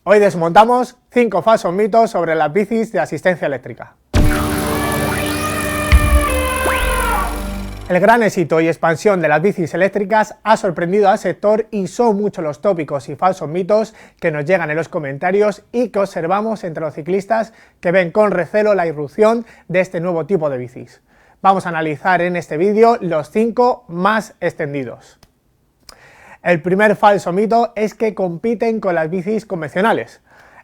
Hoy desmontamos 5 falsos mitos sobre las bicis de asistencia eléctrica. El gran éxito y expansión de las bicis eléctricas ha sorprendido al sector y son muchos los tópicos y falsos mitos que nos llegan en los comentarios y que observamos entre los ciclistas que ven con recelo la irrupción de este nuevo tipo de bicis. Vamos a analizar en este vídeo los 5 más extendidos. El primer falso mito es que compiten con las bicis convencionales.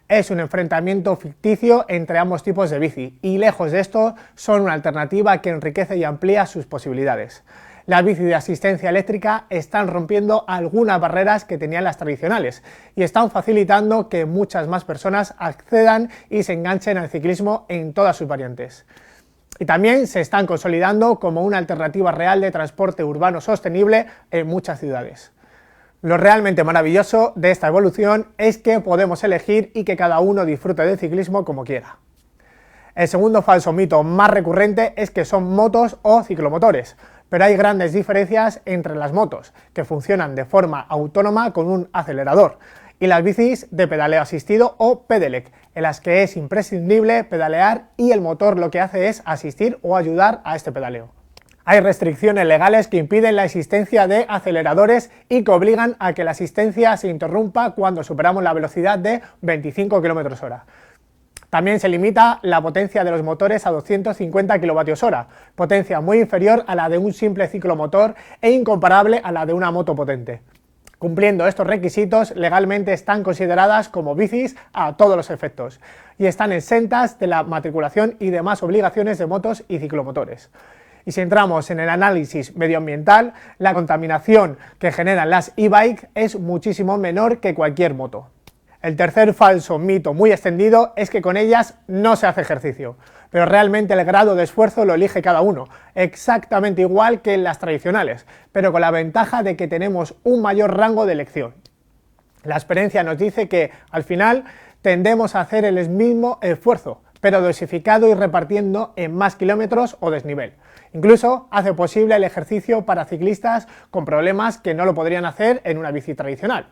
Es un enfrentamiento ficticio entre ambos tipos de bici y lejos de esto son una alternativa que enriquece y amplía sus posibilidades. Las bicis de asistencia eléctrica están rompiendo algunas barreras que tenían las tradicionales y están facilitando que muchas más personas accedan y se enganchen al ciclismo en todas sus variantes. Y también se están consolidando como una alternativa real de transporte urbano sostenible en muchas ciudades. Lo realmente maravilloso de esta evolución es que podemos elegir y que cada uno disfrute del ciclismo como quiera. El segundo falso mito más recurrente es que son motos o ciclomotores, pero hay grandes diferencias entre las motos, que funcionan de forma autónoma con un acelerador, y las bicis de pedaleo asistido o pedelec, en las que es imprescindible pedalear y el motor lo que hace es asistir o ayudar a este pedaleo. Hay restricciones legales que impiden la existencia de aceleradores y que obligan a que la asistencia se interrumpa cuando superamos la velocidad de 25 km/h. También se limita la potencia de los motores a 250 kWh, potencia muy inferior a la de un simple ciclomotor e incomparable a la de una moto potente. Cumpliendo estos requisitos, legalmente están consideradas como bicis a todos los efectos y están exentas de la matriculación y demás obligaciones de motos y ciclomotores. Y si entramos en el análisis medioambiental, la contaminación que generan las e-bike es muchísimo menor que cualquier moto. El tercer falso mito muy extendido es que con ellas no se hace ejercicio, pero realmente el grado de esfuerzo lo elige cada uno, exactamente igual que en las tradicionales, pero con la ventaja de que tenemos un mayor rango de elección. La experiencia nos dice que, al final, tendemos a hacer el mismo esfuerzo, pero dosificado y repartiendo en más kilómetros o desnivel. Incluso hace posible el ejercicio para ciclistas con problemas que no lo podrían hacer en una bici tradicional.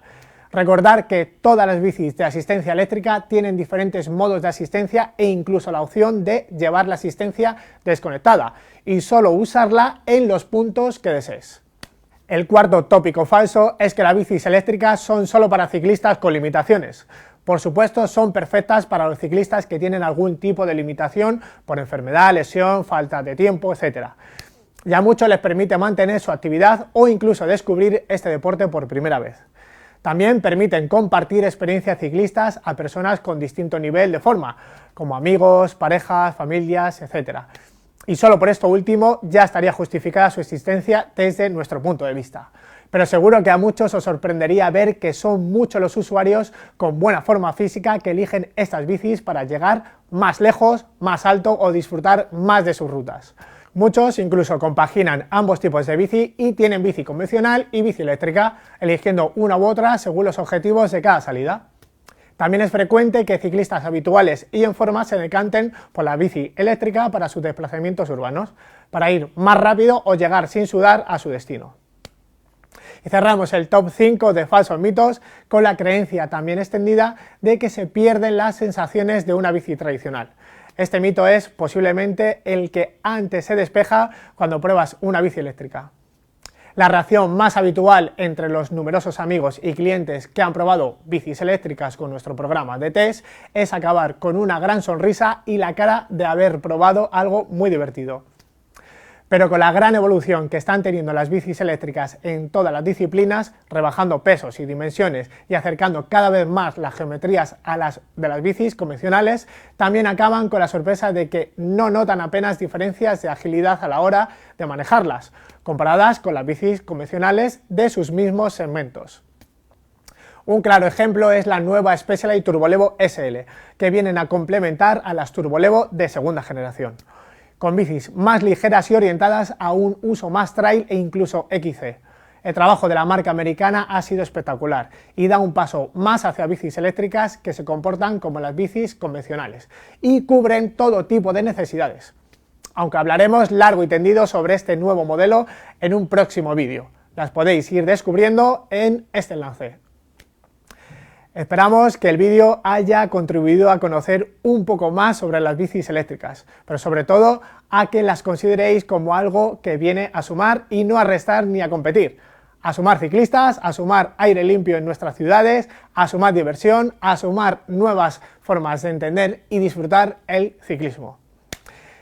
Recordar que todas las bicis de asistencia eléctrica tienen diferentes modos de asistencia e incluso la opción de llevar la asistencia desconectada y solo usarla en los puntos que desees. El cuarto tópico falso es que las bicis eléctricas son solo para ciclistas con limitaciones. Por supuesto, son perfectas para los ciclistas que tienen algún tipo de limitación por enfermedad, lesión, falta de tiempo, etc. Y a muchos les permite mantener su actividad o incluso descubrir este deporte por primera vez. También permiten compartir experiencias ciclistas a personas con distinto nivel de forma, como amigos, parejas, familias, etc. Y solo por esto último ya estaría justificada su existencia desde nuestro punto de vista. Pero seguro que a muchos os sorprendería ver que son muchos los usuarios con buena forma física que eligen estas bicis para llegar más lejos, más alto o disfrutar más de sus rutas. Muchos incluso compaginan ambos tipos de bici y tienen bici convencional y bici eléctrica, eligiendo una u otra según los objetivos de cada salida. También es frecuente que ciclistas habituales y en forma se decanten por la bici eléctrica para sus desplazamientos urbanos, para ir más rápido o llegar sin sudar a su destino. Y cerramos el top 5 de falsos mitos con la creencia también extendida de que se pierden las sensaciones de una bici tradicional. Este mito es posiblemente el que antes se despeja cuando pruebas una bici eléctrica. La reacción más habitual entre los numerosos amigos y clientes que han probado bicis eléctricas con nuestro programa de test es acabar con una gran sonrisa y la cara de haber probado algo muy divertido. Pero con la gran evolución que están teniendo las bicis eléctricas en todas las disciplinas, rebajando pesos y dimensiones y acercando cada vez más las geometrías a las de las bicis convencionales, también acaban con la sorpresa de que no notan apenas diferencias de agilidad a la hora de manejarlas, comparadas con las bicis convencionales de sus mismos segmentos. Un claro ejemplo es la nueva Specialized Turbolevo SL, que vienen a complementar a las Turbolevo de segunda generación, con bicis más ligeras y orientadas a un uso más trail e incluso XC. El trabajo de la marca americana ha sido espectacular y da un paso más hacia bicis eléctricas que se comportan como las bicis convencionales y cubren todo tipo de necesidades. Aunque hablaremos largo y tendido sobre este nuevo modelo en un próximo vídeo. Las podéis ir descubriendo en este enlace. Esperamos que el vídeo haya contribuido a conocer un poco más sobre las bicis eléctricas, pero sobre todo a que las consideréis como algo que viene a sumar y no a restar ni a competir. A sumar ciclistas, a sumar aire limpio en nuestras ciudades, a sumar diversión, a sumar nuevas formas de entender y disfrutar el ciclismo.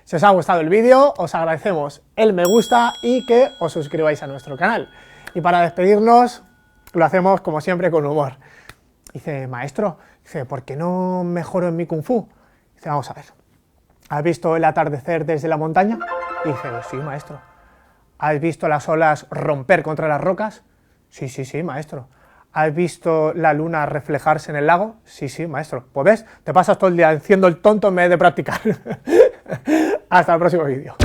Si os ha gustado el vídeo, os agradecemos el me gusta y que os suscribáis a nuestro canal. Y para despedirnos, lo hacemos como siempre con humor. Dice, maestro, ¿por qué no mejoro en mi Kung Fu? Dice, vamos a ver, ¿has visto el atardecer desde la montaña? Dice, sí, maestro. ¿Has visto las olas romper contra las rocas? Sí, maestro. ¿Has visto la luna reflejarse en el lago? Sí, maestro. Pues ves, te pasas todo el día haciendo el tonto en vez de practicar. Hasta el próximo vídeo.